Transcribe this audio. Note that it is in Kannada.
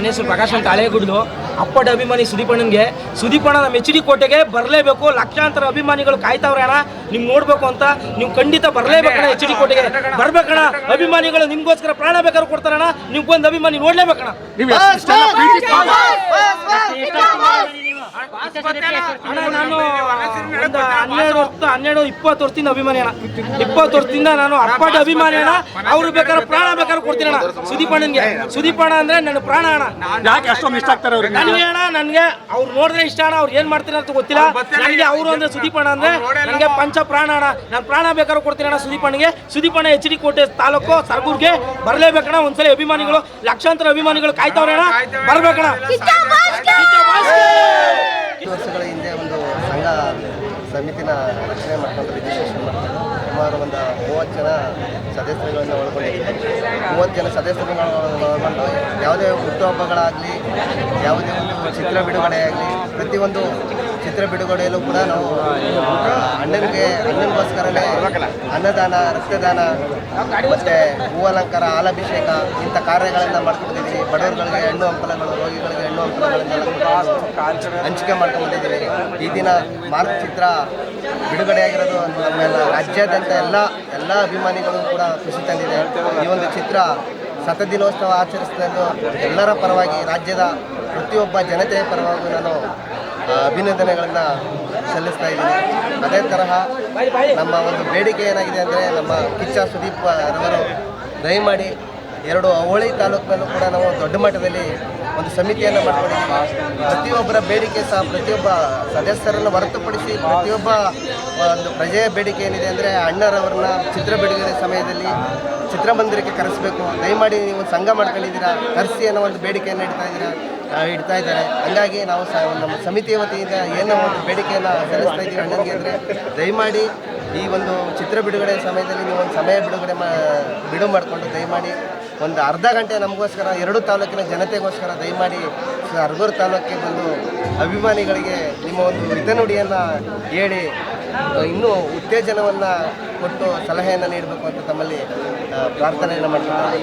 ನನ್ನ ಹೆಸರು ಪ್ರಕಾಶ್ ಅಂತ ಹಳೇಗುಡ್ಲು. ಅಪ್ಪಟ ಅಭಿಮಾನಿ ಸುದೀಪಣ್ಣನಿಗೆ. ಸುದೀಪಣ್ಣ ನಮ್ಮ HD ಕೋಟೆಗೆ ಬರಲೇಬೇಕು. ಲಕ್ಷಾಂತರ ಅಭಿಮಾನಿಗಳು ಕಾಯ್ತಾವ್ರೆ ಅಣ್ಣ ನಿಮ್ಗೆ ನೋಡ್ಬೇಕು ಅಂತ. ನೀವು ಖಂಡಿತ ಬರಲೇಬೇಕಣ್ಣ. HD ಕೋಟೆಗೆ ಬರ್ಬೇಕಣ್ಣ. ಅಭಿಮಾನಿಗಳು ನಿಮ್ಗೋಸ್ಕರ ಪ್ರಾಣ ಬೇಕಾದ್ರೂ ಕೊಡ್ತಾರಣ್ಣ. ನೀವು ಬಂದು ಅಭಿಮಾನಿ ನೋಡ್ಲೇಬೇಕಣ್ಣ. ಅಣ್ಣ ನಾನು 12-20 ವರ್ಷದಿಂದ ಅಭಿಮಾನಿ ಅಣ್ಣ. 20 ವರ್ಷದಿಂದ ನಾನು ಅಪ್ಪಟ ಅಭಿಮಾನಿ ಅಣ್ಣ. ಅವ್ರು ಬೇಕಾದ್ರೆ ಪ್ರಾಣ ಬೇಕಾದ್ರೆ ಕೊಡ್ತೀನಿ ಅಣ್ಣ ಸುದೀಪಣ್ಣನಿಗೆ. ಸುದೀಪಣ್ಣ ಅಂದ್ರೆ ನನ್ನ ಪ್ರಾಣ ಅಣ್ಣ. ಯಾಕೆ ಅಷ್ಟೊಂದು ಇಷ್ಟ ಆಗ್ತಾರೆ ಅವ್ರಿಗೆ? ನನಗೆ ಅಣ್ಣ, ನನಗೆ ಅವ್ರು ನೋಡಿದ್ರೆ ಇಷ್ಟ ಅಣ್ಣ. ಅವ್ರು ಏನ್ ಮಾಡ್ತಾರೆ ಅಂತ ಗೊತ್ತಿಲ್ಲ. ನನಗೆ ಅವರು ಅಂದ್ರೆ ಸುದೀಪಣ್ಣ ಅಂದ್ರೆ ನನಗೆ ಪಂಚ ಪ್ರಾಣ ಅಣ್ಣ. ನಾನು ಪ್ರಾಣ ಬೇಕಾದ್ರೆ ಕೊಡ್ತೀನಿ ಅಣ್ಣ ಸುದೀಪಣ್ಣಗೆ. ಸುದೀಪಣ್ಣ HD ಕೋಟೆ ತಾಲೂಕು ಸರ್ಗೂರ್ಗೆ ಬರಲೇಬೇಕಣ್ಣ. ಒಂದ್ಸಲ ಅಭಿಮಾನಿಗಳು ಲಕ್ಷಾಂತರ ಅಭಿಮಾನಿಗಳು ಕಾಯ್ತಾವ್ರೆ ಅಣ್ಣ. ಬರ್ಬೇಕಣ್ಣ. ವರ್ಷಗಳ ಹಿಂದೆ ಒಂದು ಸಂಘ ಸಮಿತಿನ ರಚನೆ ಮಾಡ್ಕೊಂಡು ರಿಜಿಸ್ಟ್ರೇಷನ್ ಮಾಡ್ಕೊಂಡು ಸುಮಾರು ಒಂದು 30 ಜನ ಸದಸ್ಯರುಗಳನ್ನು ಒಳಗೊಂಡಿದೆ. 30 ಜನ ಸದಸ್ಯರುಗಳನ್ನು ಒಳಗೊಂಡು ಯಾವುದೇ ಹುಟ್ಟುಹಬ್ಬಗಳಾಗಲಿ, ಯಾವುದೇ ಒಂದು ಚಿತ್ರ ಬಿಡುಗಡೆ ಆಗಲಿ, ಪ್ರತಿಯೊಂದು ಚಿತ್ರ ಬಿಡುಗಡೆಯಲ್ಲೂ ಕೂಡ ನಾವು ಅಣ್ಣನಿಗೋಸ್ಕರನೇ ಅನ್ನದಾನ, ರಕ್ತದಾನ ಮತ್ತು ಹೂವಲಂಕಾರ, ಹಾಲಾಭಿಷೇಕ ಇಂಥ ಕಾರ್ಯಗಳನ್ನು ಮಾಡ್ಕೊಂಡಿದ್ದೀವಿ. ಬಡವರುಗಳಿಗೆ ಹಣ್ಣು ಹಂಪಲಗಳು, ರೋಗಿಗಳಿಗೆ ಹಣ್ಣು ಹಂಪಲಗಳನ್ನೆಲ್ಲ ಹಂಚಿಕೆ ಮಾಡ್ಕೊಂಡಿದ್ದೀವಿ. ಈ ದಿನ ಮಾರ್ಕ್ ಚಿತ್ರ ಬಿಡುಗಡೆಯಾಗಿರೋದು ನಮ್ಮೆಲ್ಲ ರಾಜ್ಯಾದ್ಯಂತ ಎಲ್ಲ ಅಭಿಮಾನಿಗಳು ಕೂಡ ಖುಷಿ ತಂದಿದೆ. ಈ ಒಂದು ಚಿತ್ರ ಶತದಿನೋತ್ಸವ ಆಚರಿಸಿದ್ದು ಎಲ್ಲರ ಪರವಾಗಿ, ರಾಜ್ಯದ ಪ್ರತಿಯೊಬ್ಬ ಜನತೆಯ ಪರವಾಗಿ ನಾನು ಅಭಿನಂದನೆಗಳನ್ನು ಸಲ್ಲಿಸ್ತಾ ಇದ್ದೀನಿ. ಅದೇ ತರಹ ನಮ್ಮ ಒಂದು ಬೇಡಿಕೆ ಏನಾಗಿದೆ ಅಂದರೆ, ನಮ್ಮ ಕಿಚ್ಚ ಸುದೀಪ್ ರವರು ದಯಮಾಡಿ 2 ಅವಳಿ ತಾಲೂಕಿನಲ್ಲೂ ಕೂಡ ನಾವು ದೊಡ್ಡ ಮಟ್ಟದಲ್ಲಿ ಒಂದು ಸಮಿತಿಯನ್ನು ಮಾಡ್ಕೊಂಡಿದ್ದೀವಿ. ಪ್ರತಿಯೊಬ್ಬರ ಬೇಡಿಕೆ ಸಹ, ಪ್ರತಿಯೊಬ್ಬ ಸದಸ್ಯರನ್ನು ಹೊರತುಪಡಿಸಿ ಪ್ರತಿಯೊಬ್ಬ ಒಂದು ಪ್ರಜೆಯ ಬೇಡಿಕೆ ಏನಿದೆ ಅಂದರೆ, ಅಣ್ಣರವ್ರನ್ನ ಚಿತ್ರ ಬಿಡುಗಡೆ ಸಮಯದಲ್ಲಿ ಚಿತ್ರಮಂದಿರಕ್ಕೆ ಕರೆಸಬೇಕು. ದಯಮಾಡಿ ನೀವು ಸಂಘ ಮಾಡ್ಕೊಂಡಿದ್ದೀರಾ, ಕರೆಸಿ ಅನ್ನೋ ಒಂದು ಬೇಡಿಕೆಯನ್ನು ಇಡ್ತಾ ಇದ್ದಾರೆ. ಹಂಗಾಗಿ ನಾವು ನಮ್ಮ ಸಮಿತಿಯ ವತಿಯಿಂದ ಏನೋ ಒಂದು ಬೇಡಿಕೆಯನ್ನು ಸಲ್ಲಿಸ್ತಾ ಇದ್ದೀವಿ ಅಣ್ಣನಿಗೆ ಅಂದರೆ, ದಯಮಾಡಿ ಈ ಒಂದು ಚಿತ್ರ ಬಿಡುಗಡೆ ಸಮಯದಲ್ಲಿ ನೀವು ಒಂದು ಸಮಯ ಬಿಡು ಮಾಡಿಕೊಂಡು ದಯಮಾಡಿ ಒಂದು ಅರ್ಧ ಗಂಟೆ ನಮಗೋಸ್ಕರ, 2 ತಾಲೂಕಿನ ಜನತೆಗೋಸ್ಕರ ದಯಮಾಡಿ ಸರ್ಗೂರು ತಾಲೂಕಿಗೆ ಬಂದು ಅಭಿಮಾನಿಗಳಿಗೆ ನಿಮ್ಮ ಒಂದು ಹಿತನುಡಿಯನ್ನು ಹೇಳಿ ಇನ್ನೂ ಉತ್ತೇಜನವನ್ನು ಕೊಟ್ಟು ಸಲಹೆಯನ್ನು ನೀಡಬೇಕು ಅಂತ ತಮ್ಮಲ್ಲಿ ಪ್ರಾರ್ಥನೆಯನ್ನು ಮಾಡ್ತಾರೆ.